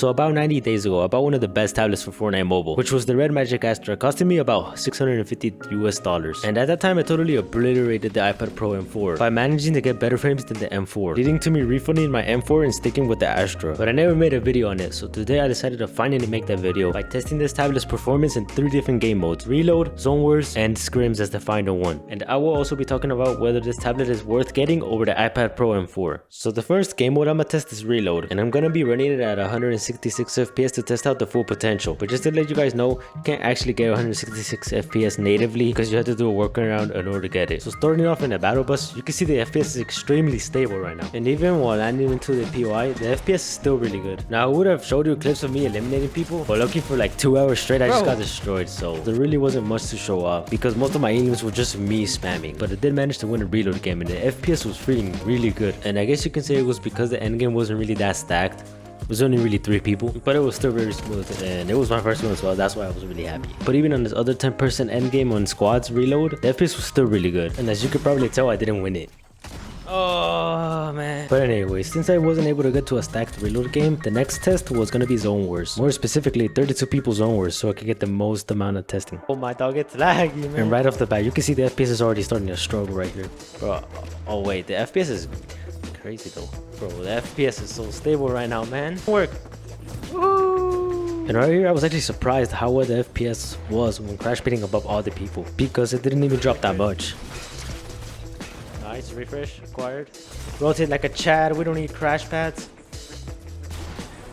So about 90 days ago, I bought one of the best tablets for Fortnite mobile, which was the Red Magic Astra, costing me about $650 US. And at that time, I totally obliterated the iPad Pro M4 by managing to get better frames than the M4, leading to me refunding my M4 and sticking with the Astra. But I never made a video on it, so today I decided to finally make that video by testing this tablet's performance in 3 different game modes: Reload, Zone Wars, and Scrims as the final one. And I will also be talking about whether this tablet is worth getting over the iPad Pro M4. So the first game mode I'm gonna test is Reload, and I'm gonna be running it at 166 FPS to test out the full potential. But just to let you guys know, you can't actually get 166 FPS natively because you have to do a workaround in order to get it. So starting off in the battle bus, you can see the FPS is extremely stable right now. And even while landing into the POI, the FPS is still really good. Now I would have showed you clips of me eliminating people, but lucky for like 2 hours straight I just got destroyed. So there really wasn't much to show off because most of my aims were just me spamming. But I did manage to win a reload game and the FPS was feeling really good. And I guess you can say it was because the endgame wasn't really that stacked. It was only really 3 people, but it was still very smooth, and it was my first one as well. That's why I was really happy. But even on this other 10% endgame on squads reload, the FPS was still really good, and as you could probably tell, I didn't win it. Oh man. But anyway, since I wasn't able to get to a stacked reload game, the next test was gonna be Zone Wars. More specifically, 32 people Zone Wars, so I could get the most amount of testing. Oh, my dog, it's laggy, man. And right off the bat, you can see the FPS is already starting to struggle right here. Bro, oh wait, the FPS is crazy though. Bro, the FPS is so stable right now, man. Work. Woo! And right here, I was actually surprised how well the FPS was when crash baiting above all the people, because it didn't even drop that much. Nice, refresh acquired. Rotate like a Chad. We don't need crash pads.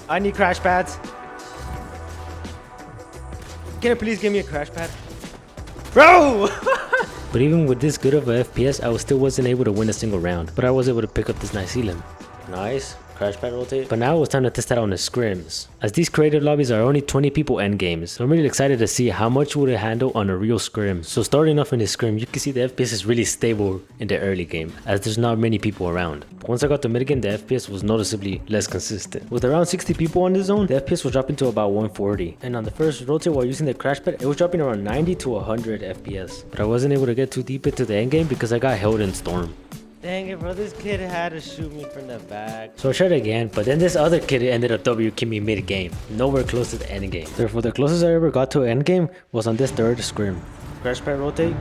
I need crash pads. Can you please give me a crash pad? Bro! But even with this good of a FPS, I still wasn't able to win a single round. But I was able to pick up this nice ceiling. Nice. Crash pad rotate. But now it was time to test that on the scrims, as these creative lobbies are only 20 people end games. So I'm really excited to see how much would it handle on a real scrim. So starting off in the scrim, you can see the FPS is really stable in the early game, as there's not many people around. But once I got to mid game, the FPS was noticeably less consistent. With around 60 people on the zone, the FPS was dropping to about 140. And on the first rotate while using the crash pad, it was dropping around 90 to 100 FPS. But I wasn't able to get too deep into the end game because I got held in Storm. Dang it, bro, this kid had to shoot me from the back. So I tried again, but then this other kid ended up WQing me mid-game, nowhere close to the end game. Therefore, the closest I ever got to an end game was on this third scrim. Crash pad rotate.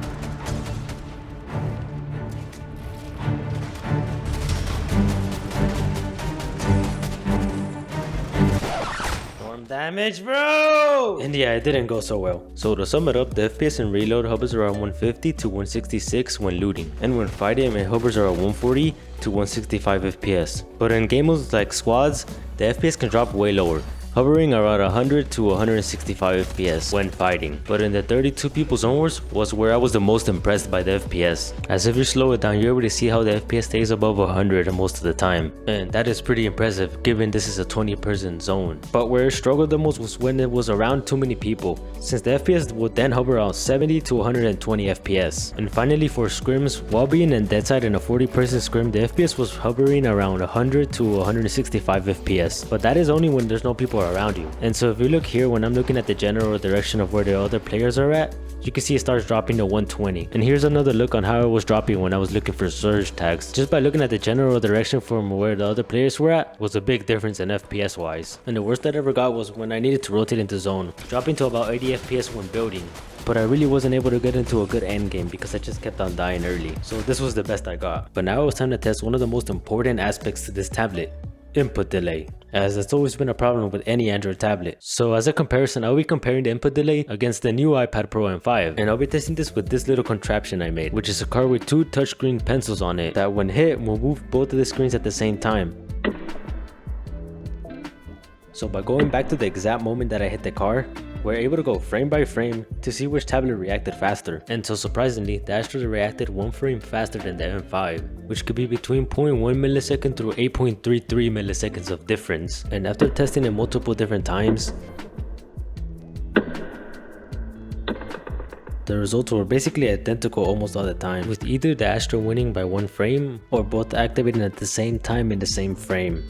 Damage, bro! And yeah, it didn't go so well. So to sum it up, the FPS in Reload hovers around 150 to 166 when looting, and when fighting it hovers around 140 to 165 FPS. But in game modes like squads, the FPS can drop way lower, hovering around 100 to 165 FPS when fighting. But in the 32 people Zone Wars was where I was the most impressed by the FPS, as if you slow it down, you're able to see how the FPS stays above 100 most of the time, and that is pretty impressive given this is a 20-person zone. But where it struggled the most was when it was around too many people, since the FPS would then hover around 70 to 120 FPS. And finally, for scrims, while being in deadside in a 40-person scrim, the FPS was hovering around 100 to 165 FPS, but that is only when there's no people around you. And so if you look here, when I'm looking at the general direction of where the other players are at, you can see it starts dropping to 120. And here's another look on how it was dropping when I was looking for surge tags. Just by looking at the general direction from where the other players were at was a big difference in FPS wise. And the worst that I ever got was when I needed to rotate into zone, dropping to about 80 FPS when building. But I really wasn't able to get into a good end game because I just kept on dying early. So this was the best I got. But now it was time to test one of the most important aspects to this tablet: input delay, as that's always been a problem with any Android tablet. So as a comparison, I'll be comparing the input delay against the new iPad Pro M5, and I'll be testing this with this little contraption I made, which is a card with 2 touchscreen pencils on it that when hit will move both of the screens at the same time. So by going back to the exact moment that I hit the car, we're able to go frame by frame to see which tablet reacted faster. And so surprisingly, the Astra reacted 1 frame faster than the M5, which could be between 0.1 millisecond through 8.33 milliseconds of difference. And after testing it multiple different times, the results were basically identical almost all the time, with either the Astra winning by 1 frame or both activating at the same time in the same frame.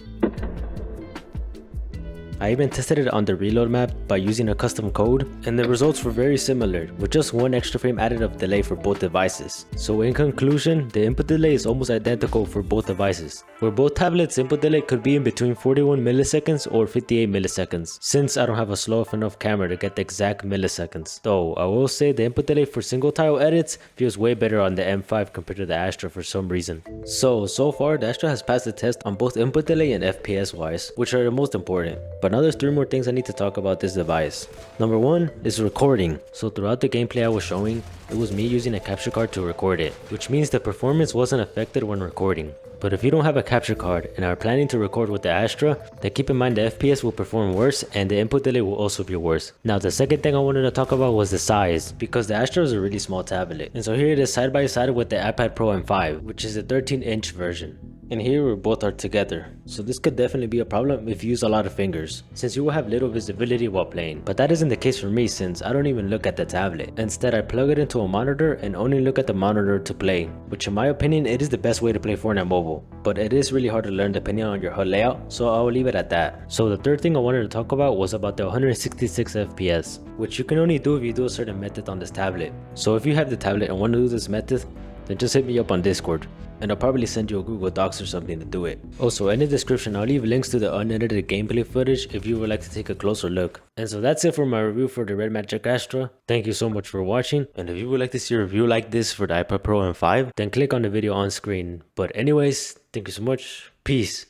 I even tested it on the reload map by using a custom code, and the results were very similar, with just one extra frame added of delay for both devices. So in conclusion, the input delay is almost identical for both devices. For both tablets, input delay could be in between 41 milliseconds or 58 milliseconds, since I don't have a slow enough camera to get the exact milliseconds. Though I will say the input delay for single tile edits feels way better on the M5 compared to the Astra for some reason. So far the Astra has passed the test on both input delay and FPS wise, which are the most important. But now there's 3 more things I need to talk about this device. Number 1 is recording. So throughout the gameplay I was showing, it was me using a capture card to record it, which means the performance wasn't affected when recording. But if you don't have a capture card and are planning to record with the Astra, then keep in mind the FPS will perform worse and the input delay will also be worse. Now the second thing I wanted to talk about was the size, because the Astra is a really small tablet. And so here it is side by side with the iPad Pro M5, which is a 13-inch version. And here where both are together. So this could definitely be a problem if you use a lot of fingers, since you will have little visibility while playing. But that isn't the case for me, since I don't even look at the tablet. Instead, I plug it into a monitor and only look at the monitor to play, which in my opinion it is the best way to play Fortnite mobile. But it is really hard to learn depending on your HUD layout, so I will leave it at that. So the third thing I wanted to talk about was about the 166 FPS, which you can only do if you do a certain method on this tablet. So if you have the tablet and want to do this method, then just hit me up on Discord, and I'll probably send you a Google Docs or something to do it. Also, in the description I'll leave links to the unedited gameplay footage if you would like to take a closer look. And so that's it for my review for the Red Magic Astra. Thank you so much for watching, and if you would like to see a review like this for the iPad Pro M5, then click on the video on screen. But anyways, thank you so much, peace.